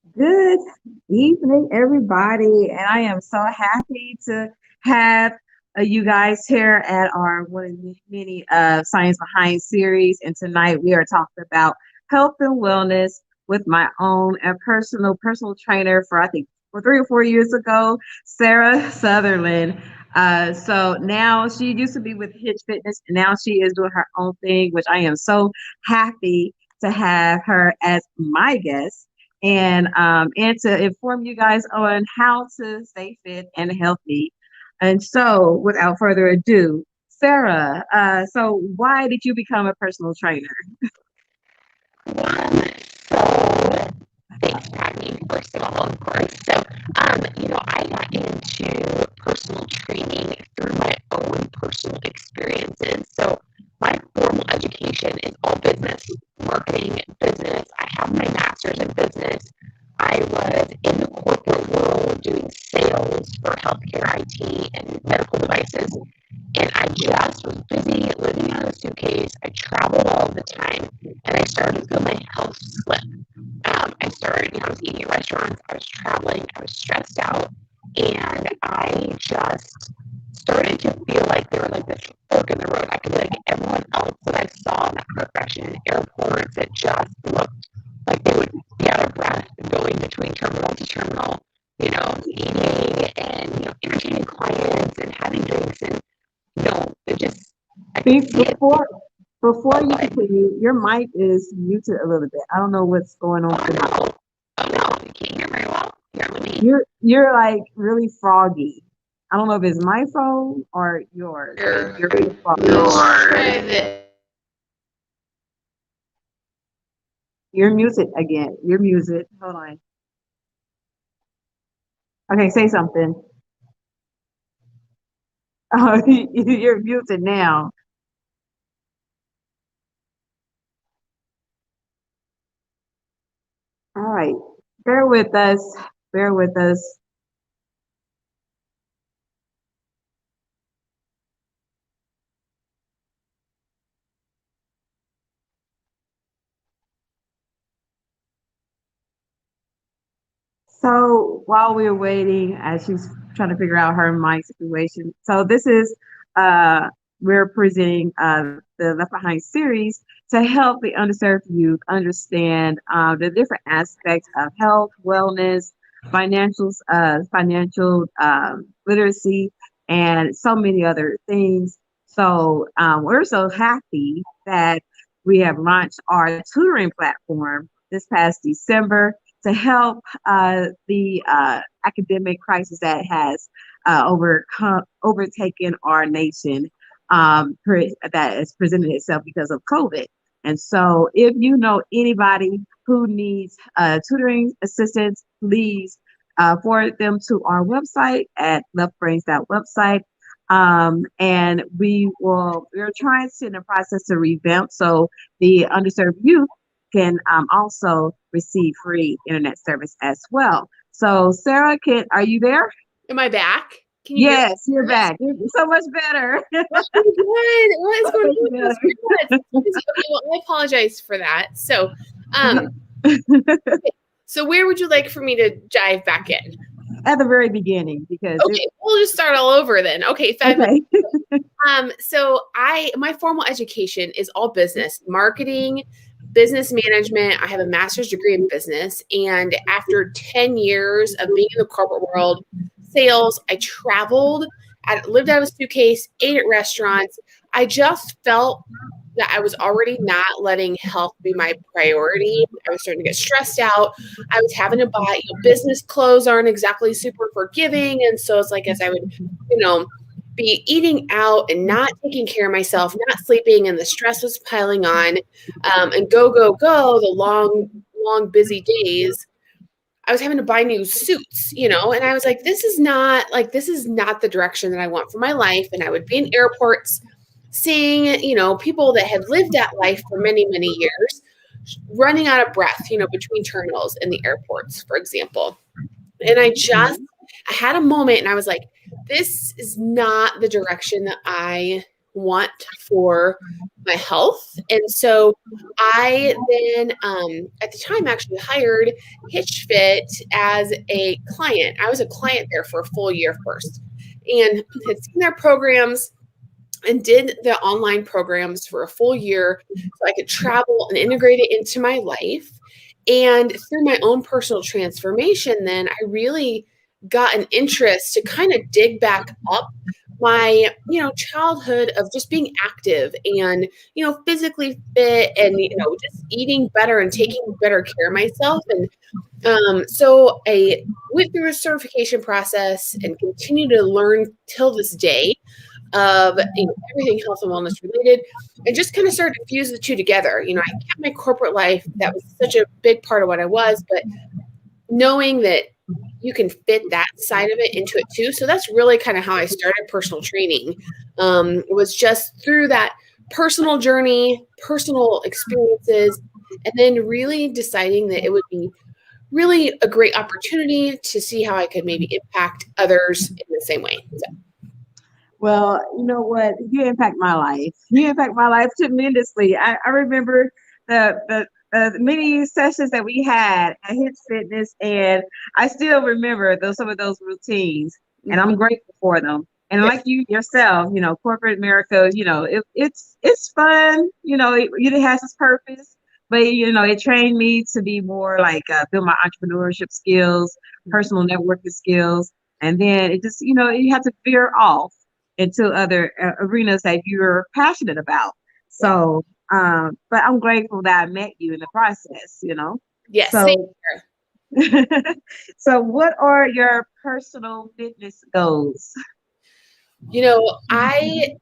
Good evening, everybody, and I am so happy to have you guys here at our one of the many Science Behind series. And tonight we are talking about health and wellness with my own personal trainer for I think for 3 or 4 years ago, Sarah Sutherland. So now she used to be with Hitch Fitness, and now she is doing her own thing, which I am so happy to have her as my guest and to inform you guys on how to stay fit and healthy. And so, without further ado, Sarah, so why did you become a personal trainer? One, so thanks for having me, first of all, of course. I got into personal training through my own personal experiences. So my formal education is all business, marketing, business. I have my master's in business. I was in the corporate world doing sales for healthcare IT and medical devices. And I just was busy living out of a suitcase. I traveled all the time, and I started to feel my health slip. I was eating at restaurants, I was traveling, I was stressed out, and I just started to feel like there was like this fork in the road. I could be like everyone else that I saw in that profession in airports that just looked like they would be out of breath going between terminal to terminal, eating and, entertaining clients and having drinks and, it just, I could See, see it. before Oh, you but, continue, your mic is muted a little bit. I don't know what's going on oh with the mic. no, oh no, you can't hear very well. Here, let me, You're like really froggy. I don't know if it's my phone or yours, but your, you're really froggy. your, You're muted again. You're muted. Hold on. Okay, say something. Oh, you're muted now. All right. Bear with us. Bear with us. So while we're waiting, as she's trying to figure out her mic situation, so this is uh, we're presenting the Left Behind series to help the underserved youth understand the different aspects of health, wellness, financial literacy, and so many other things. So we're so happy that we have launched our tutoring platform this past December to help the academic crisis that has overtaken our nation that has presented itself because of COVID. And so, if you know anybody who needs tutoring assistance, please forward them to our website at leftbrains.website. And we're trying to in the process to revamp so the underserved youth can also receive free internet service as well. So, Sarah, are you there? Am I back? Can you hear me? Yes, you're back. You're so much better. Oh, good. What is So going much on? better. Okay, well, I apologize for that. Um, so where would you like for me to dive back in? At the very beginning, because Okay, we'll just start all over then. Okay, fabulous. okay. So my formal education is all business, marketing, business management. I have a master's degree in business, and after 10 years of being in the corporate world, sales, I traveled, I lived out of a suitcase, ate at restaurants. I just felt that I was already not letting health be my priority. I was starting to get stressed out. I was having to buy, business clothes aren't exactly super forgiving, and so it's like as I would, you know be eating out and not taking care of myself, not sleeping, and the stress was piling on. And go, the long, busy days. I was having to buy new suits, and I was like, this is not the direction that I want for my life. And I would be in airports seeing, people that had lived that life for many, many years, running out of breath, between terminals in the airports, for example. And I had a moment and I was like, this is not the direction that I want for my health. And so I then, at the time, actually hired Hitch Fit as a client. I was a client there for a full year first and had seen their programs and did the online programs for a full year so I could travel and integrate it into my life. And through my own personal transformation, then I really got an interest to kind of dig back up my, childhood of just being active and, physically fit and, just eating better and taking better care of myself. And so I went through a certification process and continue to learn till this day of everything health and wellness related, and just kind of started to fuse the two together. I kept my corporate life. That was such a big part of what I was, but knowing that you can fit that side of it into it too. So that's really kind of how I started personal training. It was just through that personal journey, personal experiences, and then really deciding that it would be really a great opportunity to see how I could maybe impact others in the same way. So. Well, you know what? You impact my life. You impact my life tremendously. I remember the many sessions that we had at Hits Fitness, and I still remember some of those routines, and I'm grateful for them. And like you yourself, corporate America, it's fun. It has its purpose, but it trained me to be more like build my entrepreneurship skills, personal networking skills, and then it just you have to veer off into other arenas that you're passionate about. So, but I'm grateful that I met you in the process, Yes. So, so what are your personal fitness goals? I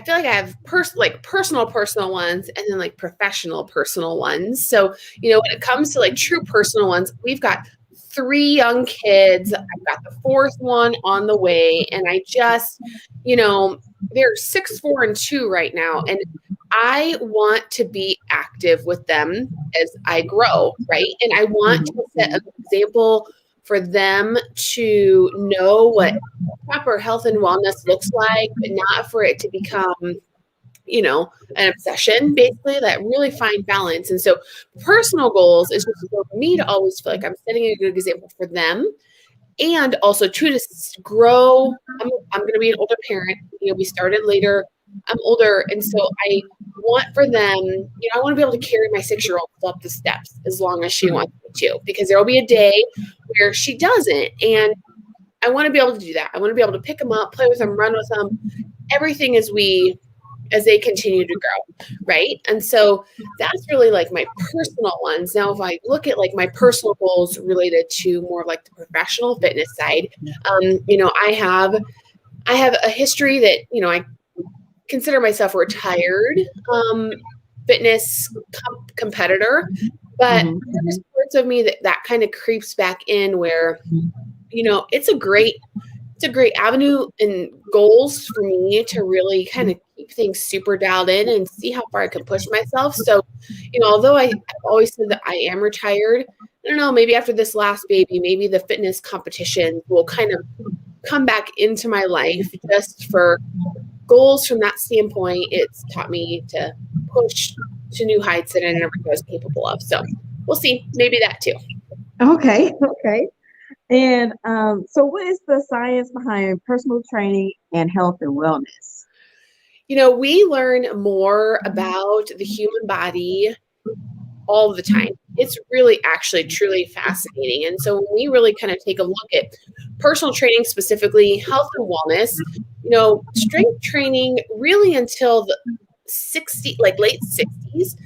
feel like I have personal ones and then like professional personal ones. So, when it comes to like true personal ones, we've got 3 young kids. I've got the 4th one on the way. And I just, they're 6, 4, and 2 right now. And I want to be active with them as I grow, right? And I want to set an example for them to know what proper health and wellness looks like, but not for it to become an obsession, basically, that really fine balance. And so personal goals is just for me to always feel like I'm setting a good example for them. And also to grow. I'm going to be an older parent. We started later. I'm older. And so I want for them, I want to be able to carry my 6-year-old up the steps as long as she wants me to, because there will be a day where she doesn't. And I want to be able to do that. I want to be able to pick them up, play with them, run with them, everything as they continue to grow, right? And so that's really like my personal ones. Now, if I look at like my personal goals related to more of like the professional fitness side, I have a history that, I consider myself a retired fitness competitor, but there's parts of me that kind of creeps back in where, it's a great avenue and goals for me to really kind of keep things super dialed in and see how far I can push myself. So, although I've always said that I am retired, I don't know, maybe after this last baby, maybe the fitness competition will kind of come back into my life just for goals from that standpoint. It's taught me to push to new heights that I never was capable of. So we'll see, maybe that too. Okay. And so what is the science behind personal training and health and wellness? We learn more about the human body all the time. It's really actually truly fascinating. And so when we really kind of take a look at personal training, specifically health and wellness, strength training really until the late 60s,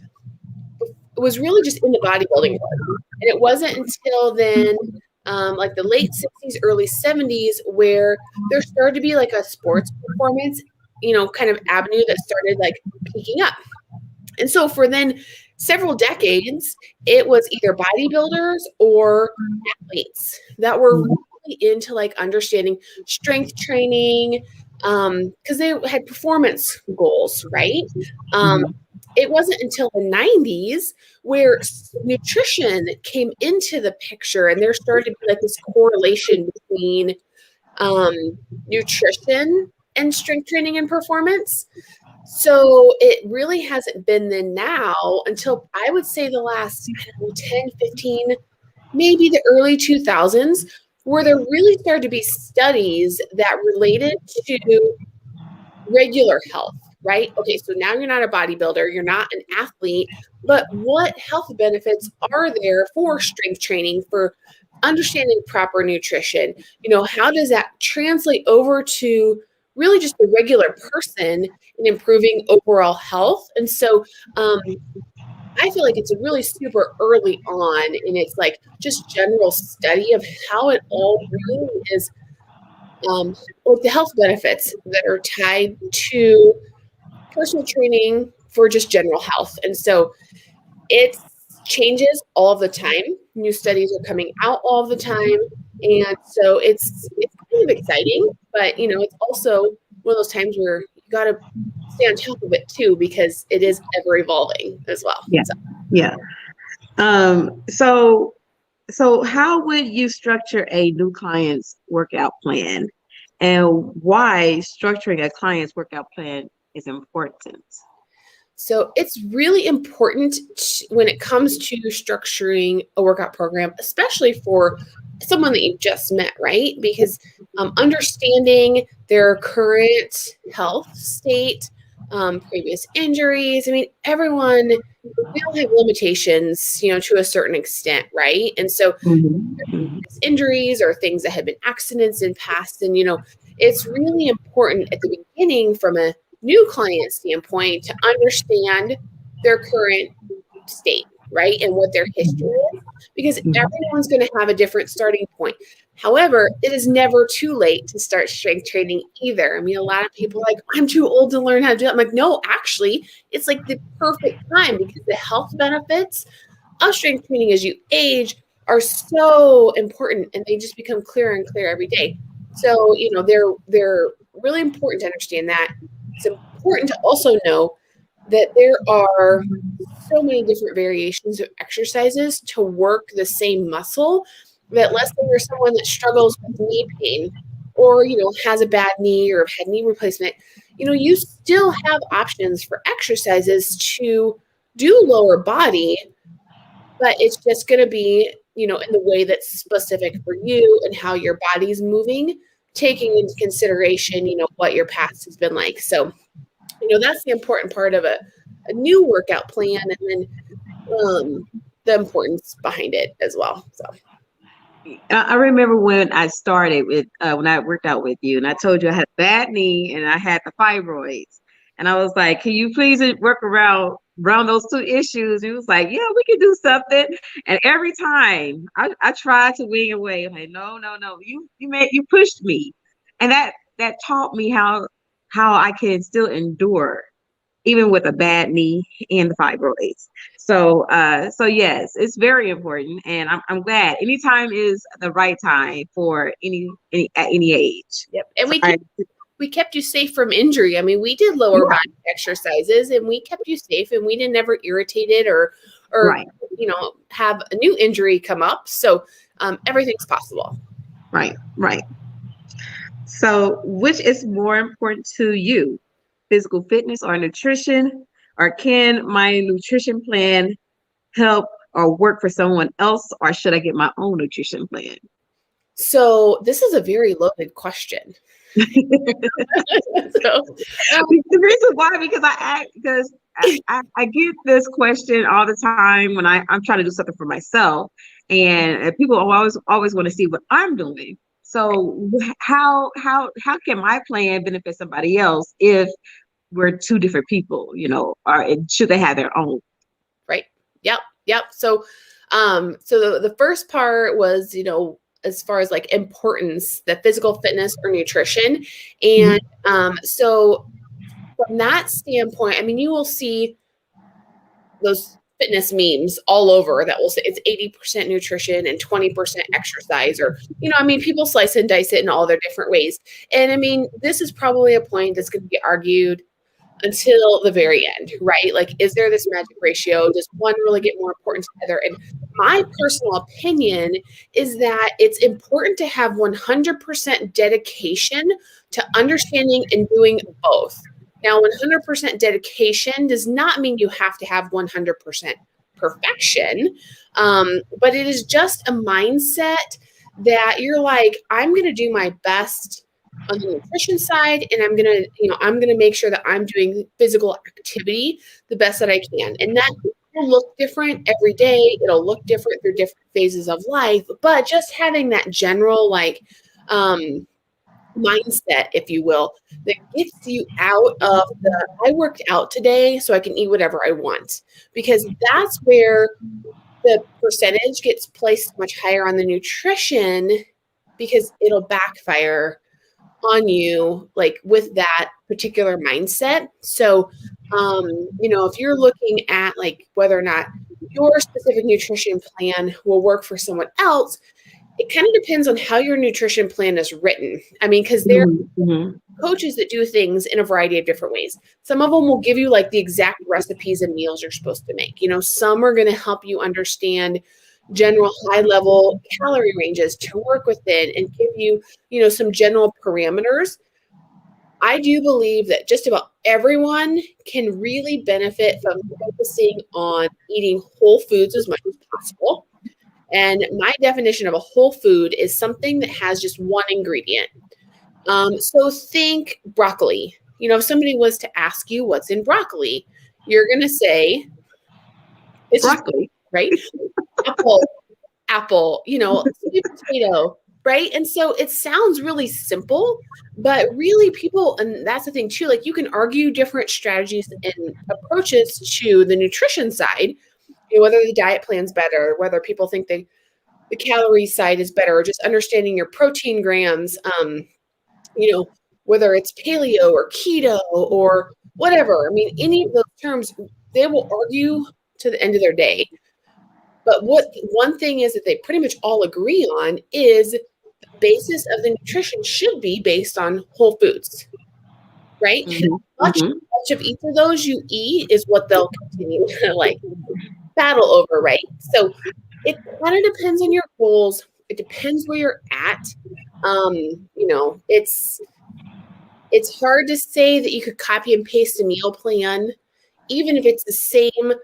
it was really just in the bodybuilding world. And it wasn't until then, like the late 60s, early 70s, where there started to be like a sports performance, kind of avenue that started like peaking up. And so for then several decades, it was either bodybuilders or athletes that were really into like understanding strength training, because they had performance goals, right? It wasn't until the 90s where nutrition came into the picture, and there started to be like this correlation between nutrition and strength training and performance. So it really hasn't been then now until I would say the last 10, 15, maybe the early 2000s, where there really started to be studies that related to regular health, right? Okay, so now you're not a bodybuilder, you're not an athlete, but what health benefits are there for strength training, for understanding proper nutrition? How does that translate over to really just the regular person in improving overall health? And so I feel like it's a really super early on, and it's like just general study of how it all really is, with the health benefits that are tied to personal training for just general health. And so it changes all of the time. New studies are coming out all of the time. And so it's kind of exciting, but it's also one of those times where you got to stay on top of it too, because it is ever evolving as well. Yeah. So. Yeah. So how would you structure a new client's workout plan, and why structuring a client's workout plan is important? So it's really important when it comes to structuring a workout program, especially for someone that you just met, right? Because understanding their current health state, previous injuries. I mean, everyone, we all have limitations, to a certain extent, right? And so injuries or things that have been accidents in past, and it's really important at the beginning from a new client standpoint to understand their current state, right? And what their history is, because everyone's going to have a different starting point. However, it is never too late to start strength training either. I mean, a lot of people are like, I'm too old to learn how to do it. I'm like, no, actually, it's like the perfect time, because the health benefits of strength training as you age are so important, and they just become clearer and clearer every day. So, they're really important to understand that. It's important to also know that there are so many different variations of exercises to work the same muscle, that let's say you're someone that struggles with knee pain, or, has a bad knee or had knee replacement, you still have options for exercises to do lower body, but it's just going to be, in the way that's specific for you and how your body's moving, taking into consideration, what your past has been like. So, that's the important part of a new workout plan, and then the importance behind it as well. So. I remember when I started with when I worked out with you, and I told you I had a bad knee and I had the fibroids, and I was like, "Can you please work around those two issues?" And he was like, "Yeah, we can do something." And every time I tried to wing away, I'm like, "No, you pushed me," and that taught me how I can still endure even with a bad knee and the fibroids. So yes, it's very important, and I'm glad. Anytime is the right time for any at any age. Yep, and we kept you safe from injury. I mean, we did lower body exercises, and we kept you safe, and we didn't ever irritate it or right. Have a new injury come up. So everything's possible. Right. So, which is more important to you, physical fitness or nutrition? Or can my nutrition plan help or work for someone else, or should I get my own nutrition plan? So this is a very loaded question. The reason why, because I get this question all the time when I'm trying to do something for myself, and people always want to see what I'm doing. So how can my plan benefit somebody else if we're two different people, or should they have their own? Right. Yep. So, the first part was, as far as like importance, the physical fitness or nutrition. And, so from that standpoint, I mean, you will see those fitness memes all over that will say it's 80% nutrition and 20% exercise, or, people slice and dice it in all their different ways. And I mean, this is probably a point that's going to be argued until the very end, right? Like, is there this magic ratio? Does one really get more important together? And my personal opinion is that it's important to have 100% dedication to understanding and doing both. Now, 100% dedication does not mean you have to have 100% perfection, but it is just a mindset that you're like, I'm going to do my best on the nutrition side, and I'm going to make sure that I'm doing physical activity the best that I can. And that will look different every day. It'll look different through different phases of life, but just having that general mindset, if you will, that gets you out of the I worked out today so I can eat whatever I want, because that's where the percentage gets placed much higher on the nutrition, because it'll backfire on you like with that particular mindset. So if you're looking at like whether or not your specific nutrition plan will work for someone else, it kind of depends on how your nutrition plan is written. I mean, because there are coaches that do things in a variety of different ways. Some of them will give you like the exact recipes and meals you're supposed to make. Some are going to help you understand general high level calorie ranges to work within and give you, some general parameters. I do believe that just about everyone can really benefit from focusing on eating whole foods as much as possible. And my definition of a whole food is something that has just one ingredient. So think broccoli. If somebody was to ask you what's in broccoli, you're going to say it's broccoli, right? Apple, sweet potato, right? And so it sounds really simple, but really people, and that's the thing too, like you can argue different strategies and approaches to the nutrition side, whether the diet plan's better, whether people think the calorie side is better, or just understanding your protein grams, whether it's paleo or keto or whatever. I mean, any of those terms, they will argue to the end of their day. But one thing is that they pretty much all agree on is the basis of the nutrition should be based on whole foods, right? Much of each of those you eat is what they'll continue to like battle over, right? So it kind of depends on your goals. It depends where you're at. It's hard to say that you could copy and paste a meal plan, even if it's the same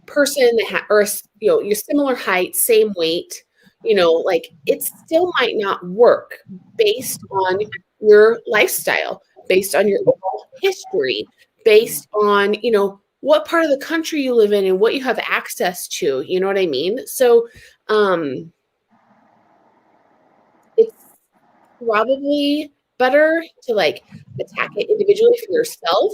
person or your similar height, same weight. Like it still might not work based on your lifestyle, based on your overall history, based on what part of the country you live in and what you have access to. You know what I mean? So it's probably better to like attack it individually for yourself,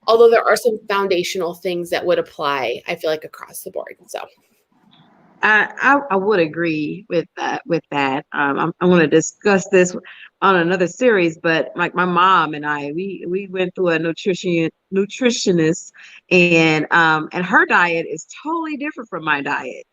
although there are some foundational things that would apply, I feel like, across the board. So I would agree with that. I'm going to discuss this on another series, but like my mom and I, we went through a nutritionist, and her diet is totally different from my diet.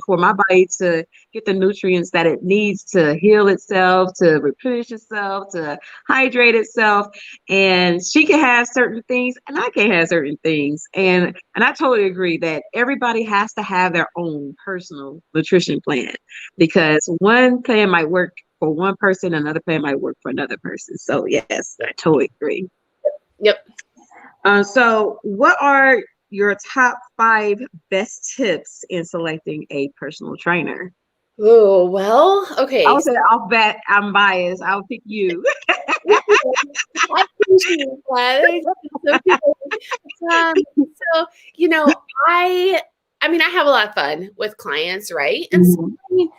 For my body to get the nutrients that it needs to heal itself, to replenish itself, to hydrate itself, and she can have certain things, and I can have certain things, and I totally agree that everybody has to have their own personal nutrition plan, because one plan might work for one person, another plan might work for another person. So yes, I totally agree. Yep. So what are your top 5 best tips in selecting a personal trainer? Oh, well, okay. I would say I'll bet I'm biased. I'll pick you. I appreciate that. So, I mean, I have a lot of fun with clients, right? And so, I mean,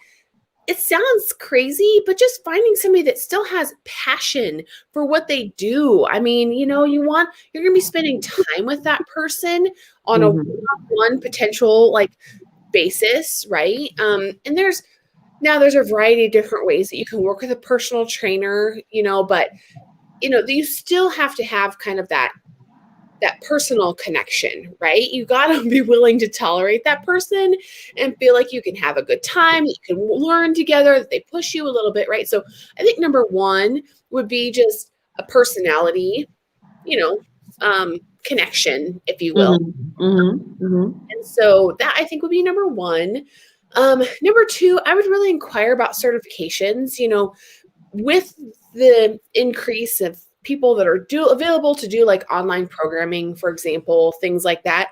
it sounds crazy, but just finding somebody that still has passion for what they do. I mean, you're going to be spending time with that person on a one-on-one potential like basis, right? And there's a variety of different ways that you can work with a personal trainer, but you still have to have kind of that personal connection, right? You got to be willing to tolerate that person and feel like you can have a good time, you can learn together, that they push you a little bit, right? So I think number 1 would be just a personality, connection, if you will. And so that I think would be number 1. Number 2, I would really inquire about certifications, with the increase of people that are available to do like online programming, for example, things like that.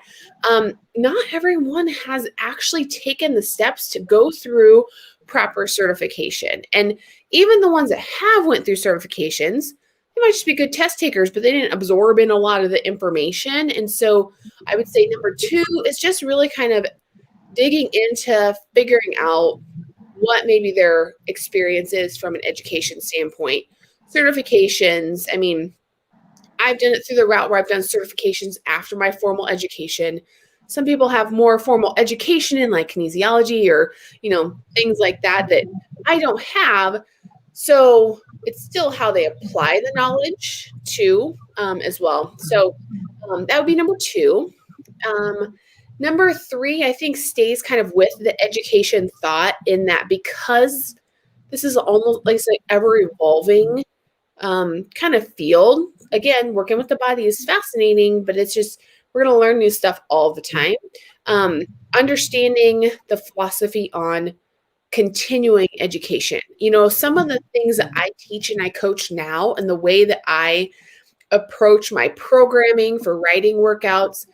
Not everyone has actually taken the steps to go through proper certification. And even the ones that have went through certifications, they might just be good test takers, but they didn't absorb in a lot of the information. And so I would say number 2 is just really kind of digging into figuring out what maybe their experience is from an education standpoint. Certifications, I mean, I've done it through the route where I've done certifications after my formal education. Some people have more formal education in like kinesiology or, things like that I don't have. So it's still how they apply the knowledge too, as well. So that would be number 2. Number 3, I think, stays kind of with the education thought in that because this is almost like ever evolving kind of field. Again, working with the body is fascinating, but it's just, we're going to learn new stuff all the time. Understanding the philosophy on continuing education. Some of the things that I teach and I coach now and the way that I approach my programming for writing workouts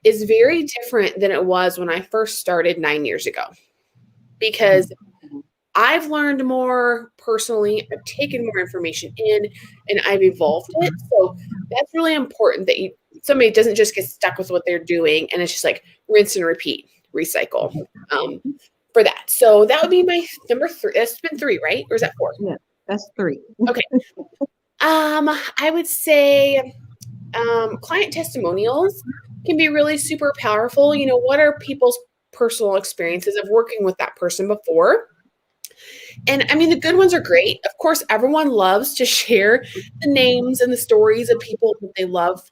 is very different than it was when I first started 9 years ago, because I've learned more personally, I've taken more information in, and I've evolved it. So that's really important that somebody doesn't just get stuck with what they're doing and it's just like rinse and repeat, recycle for that. So that would be my number 3. That's been 3, right? Or is that 4? Yeah, that's 3. Okay. I would say client testimonials can be really super powerful. What are people's personal experiences of working with that person before? And I mean, the good ones are great. Of course, everyone loves to share the names and the stories of people that they love.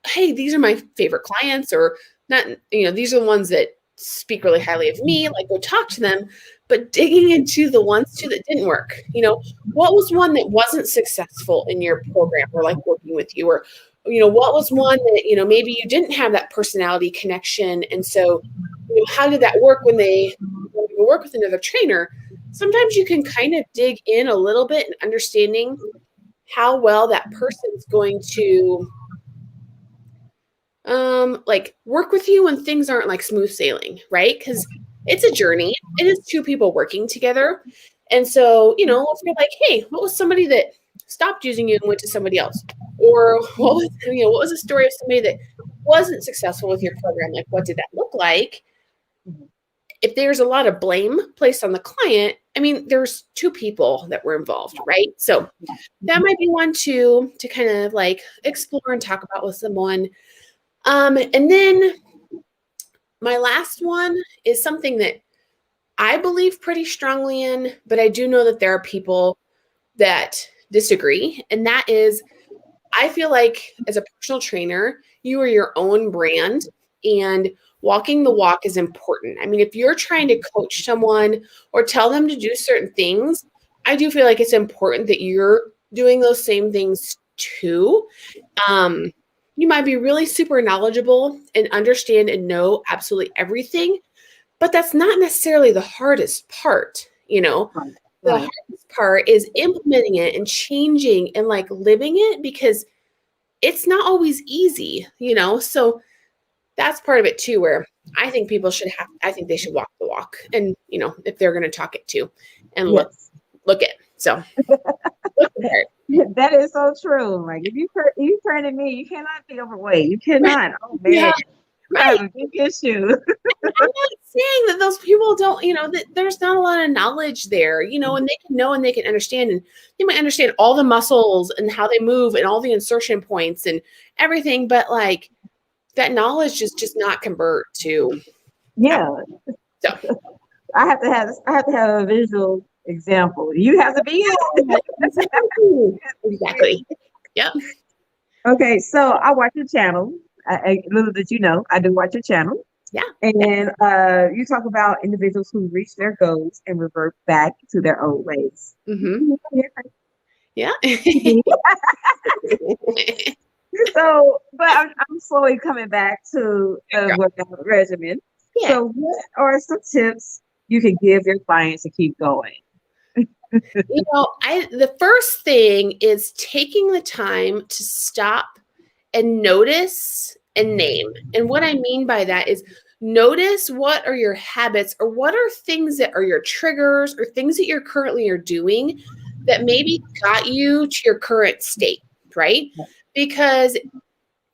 Hey, these are my favorite clients, or not, these are the ones that speak really highly of me, like go talk to them. But digging into the ones too that didn't work, what was one that wasn't successful in your program or like working with you, or what was one that maybe you didn't have that personality connection, and so how did that work when you work with another trainer? Sometimes you can kind of dig in a little bit and understanding how well that person's going to like work with you when things aren't like smooth sailing, right? Because it's a journey. It is 2 people working together. And so, if you're like, hey, what was somebody that stopped using you and went to somebody else? Or what was the story of somebody that wasn't successful with your program? Like, what did that look like? If there's a lot of blame placed on the client, I mean, there's 2 people that were involved, right? So that might be one to kind of like explore and talk about with someone. And then my last one is something that I believe pretty strongly in, but I do know that there are people that disagree. And that is, I feel like as a personal trainer, you are your own brand, and walking the walk is important. I mean, if you're trying to coach someone or tell them to do certain things, I do feel like it's important that you're doing those same things too. You might be really super knowledgeable and understand and know absolutely everything, but that's not necessarily the hardest part, Right. The hardest part is implementing it and changing and like living it, because it's not always easy, so that's part of it too, where I think people I think they should walk the walk, and, if they're going to talk it too, and Yes. look it. So look at it. That is so true. Like if you turn to me, you cannot be overweight. You cannot. Oh man, Yeah, I have a big issue. I'm not saying that those people don't, that there's not a lot of knowledge there, and they can know and they can understand, and they might understand all the muscles and how they move and all the insertion points and everything, but like that knowledge is just not convert to. Yeah. So I have to have a visual example. You have to be it. exactly. Yep. Okay, so I watch your channel. Little did you know, I do watch your channel. Yeah. And you talk about individuals who reach their goals and revert back to their old ways. Mm-hmm. Yeah. So, but I'm slowly coming back to a workout regimen. Yeah. So, what are some tips you can give your clients to keep going? The first thing is taking the time to stop and notice and name. And what I mean by that is notice what are your habits or what are things that are your triggers or things that you're currently are doing that maybe got you to your current state, right? Because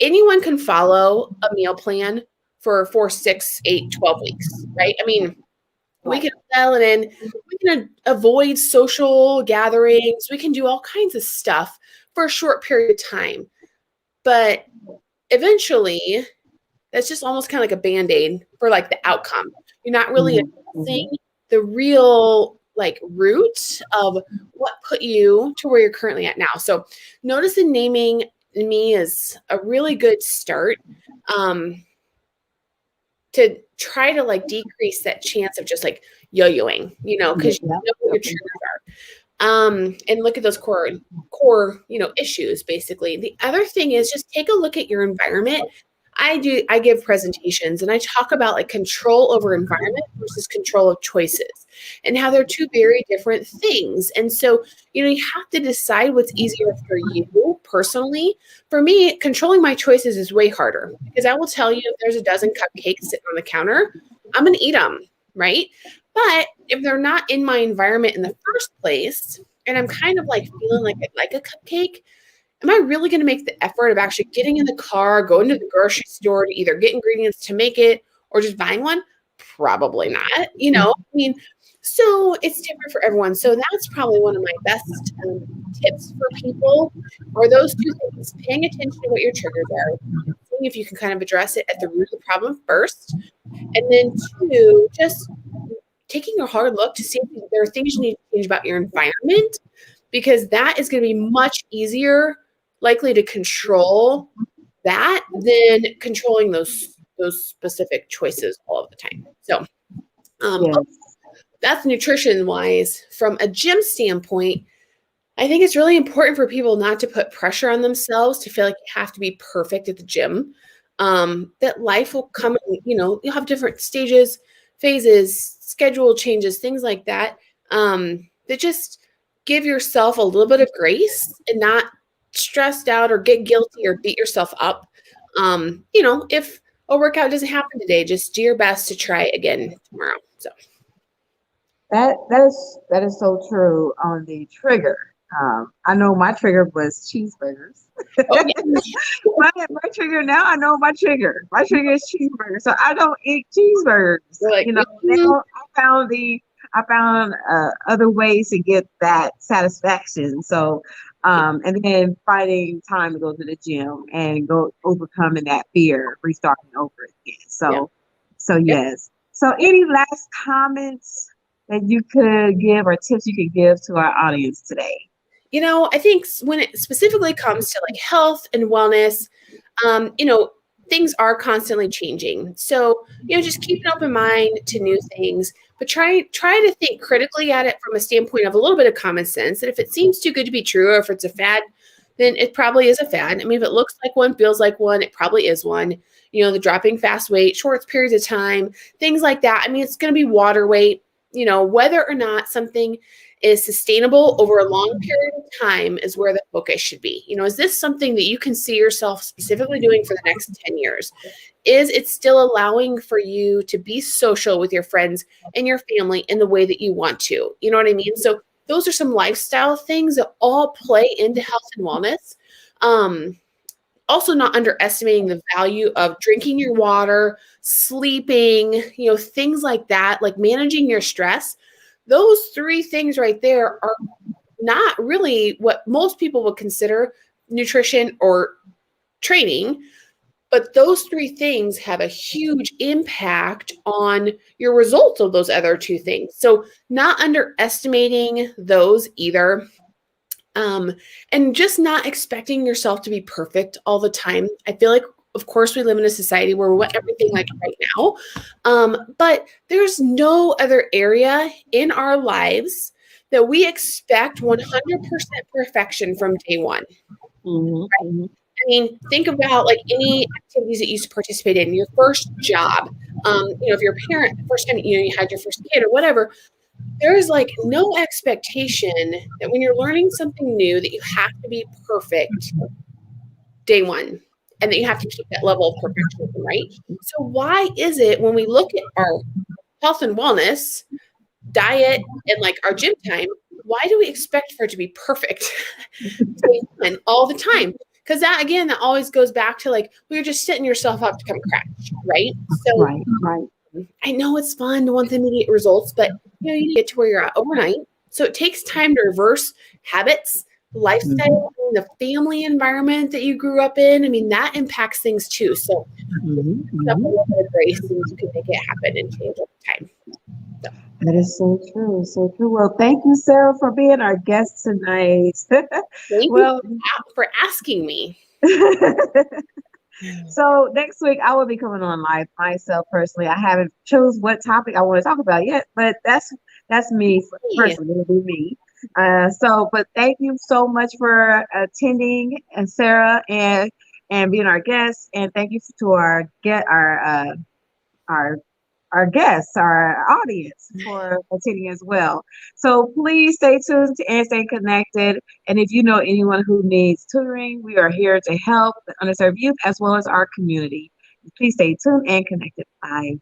anyone can follow a meal plan for 4, 6, 8, 12 weeks, right? I mean, we can dial it in. We can avoid social gatherings. We can do all kinds of stuff for a short period of time. But eventually, that's just almost kind of like a Band-Aid for like the outcome. You're not really addressing the real like root of what put you to where you're currently at now. So notice the naming me is a really good start. To try to like decrease that chance of just like yo-yoing, because you know what your triggers are. And look at those core, issues basically. The other thing is just take a look at your environment. I give presentations and I talk about like control over environment versus control of choices and how they're two very different things. And so, you have to decide what's easier for you personally. For me, controlling my choices is way harder because I will tell you if there's a dozen cupcakes sitting on the counter, I'm going to eat them, right? But if they're not in my environment in the first place and I'm kind of like feeling like I like a cupcake, am I really going to make the effort of actually getting in the car, going to the grocery store to either get ingredients to make it or just buying one? Probably not, so it's different for everyone. So that's probably one of my best tips for people are those two things, paying attention to what your triggers are, seeing if you can kind of address it at the root of the problem first, and then two, just taking a hard look to see if there are things you need to change about your environment, because that is going to be much easier likely to control that than controlling those specific choices all of the time. So that's nutrition wise. From a gym standpoint, I think it's really important for people not to put pressure on themselves to feel like you have to be perfect at the gym. That life will come, you'll have different stages, phases, schedule changes, things like that. That just give yourself a little bit of grace and not stressed out or get guilty or beat yourself up. If a workout doesn't happen today, just do your best to try it again tomorrow. So that is so true on the trigger. I know my trigger was cheeseburgers. Oh, yeah. my trigger now, I know my trigger. My trigger is cheeseburgers, so I don't eat cheeseburgers. Like, now I found other ways to get that satisfaction. So, and then finding time to go to the gym and go overcoming that fear, restarting over again. So yes. So, any last comments that you could give or tips you could give to our audience today? I think when it specifically comes to like health and wellness, things are constantly changing. So, just keep an open mind to new things, but try to think critically at it from a standpoint of a little bit of common sense. That if it seems too good to be true, or if it's a fad, then it probably is a fad. I mean, if it looks like one, feels like one, it probably is one. The dropping fast weight, short periods of time, things like that. I mean, it's going to be water weight. Whether or not something is sustainable over a long period of time is where the focus should be. Is this something that you can see yourself specifically doing for the next 10 years? Is it still allowing for you to be social with your friends and your family in the way that you want to? You know what I mean? So those are some lifestyle things that all play into health and wellness. Also not underestimating the value of drinking your water, sleeping, things like that, like managing your stress. Those three things right there are not really what most people would consider nutrition or training, but those three things have a huge impact on your results of those other two things. So not underestimating those either. And just not expecting yourself to be perfect all the time. I feel like, of course, we live in a society where we want everything like right now. But there's no other area in our lives that we expect 100% perfection from day one. Mm-hmm. Right? I mean, think about like any activities that you used to participate in, your first job, if you're a parent, the first time, you had your first kid or whatever. there is like no expectation that when you're learning something new that you have to be perfect day one and that you have to keep that level of perfectionism, right? So why is it when we look at our health and wellness, diet, and like our gym time, why do we expect for it to be perfect day one all the time? Because that again, that always goes back to like, well, you're just setting yourself up to come crash, right? So Right, right. I know it's fun to want the immediate results, but you know, you get to where you're at overnight. So it takes time to reverse habits, lifestyle, the family environment that you grew up in. I mean, that impacts things too. So put up a little bit of grace and you can make it happen and change over time. So That is so true, so true. Well, thank you, Sarah, for being our guest tonight. thank you Well, for asking me. so next week I will be coming on live myself personally. I haven't chose what topic I want to talk about yet, but that's me Hey, personally. It'll be me. But thank you so much for attending, and Sarah, and being our guest, and thank you to our our guests, our audience for attending as well. So please stay tuned and stay connected. And if you know anyone who needs tutoring, we are here to help the underserved youth as well as our community. Please stay tuned and connected. Bye.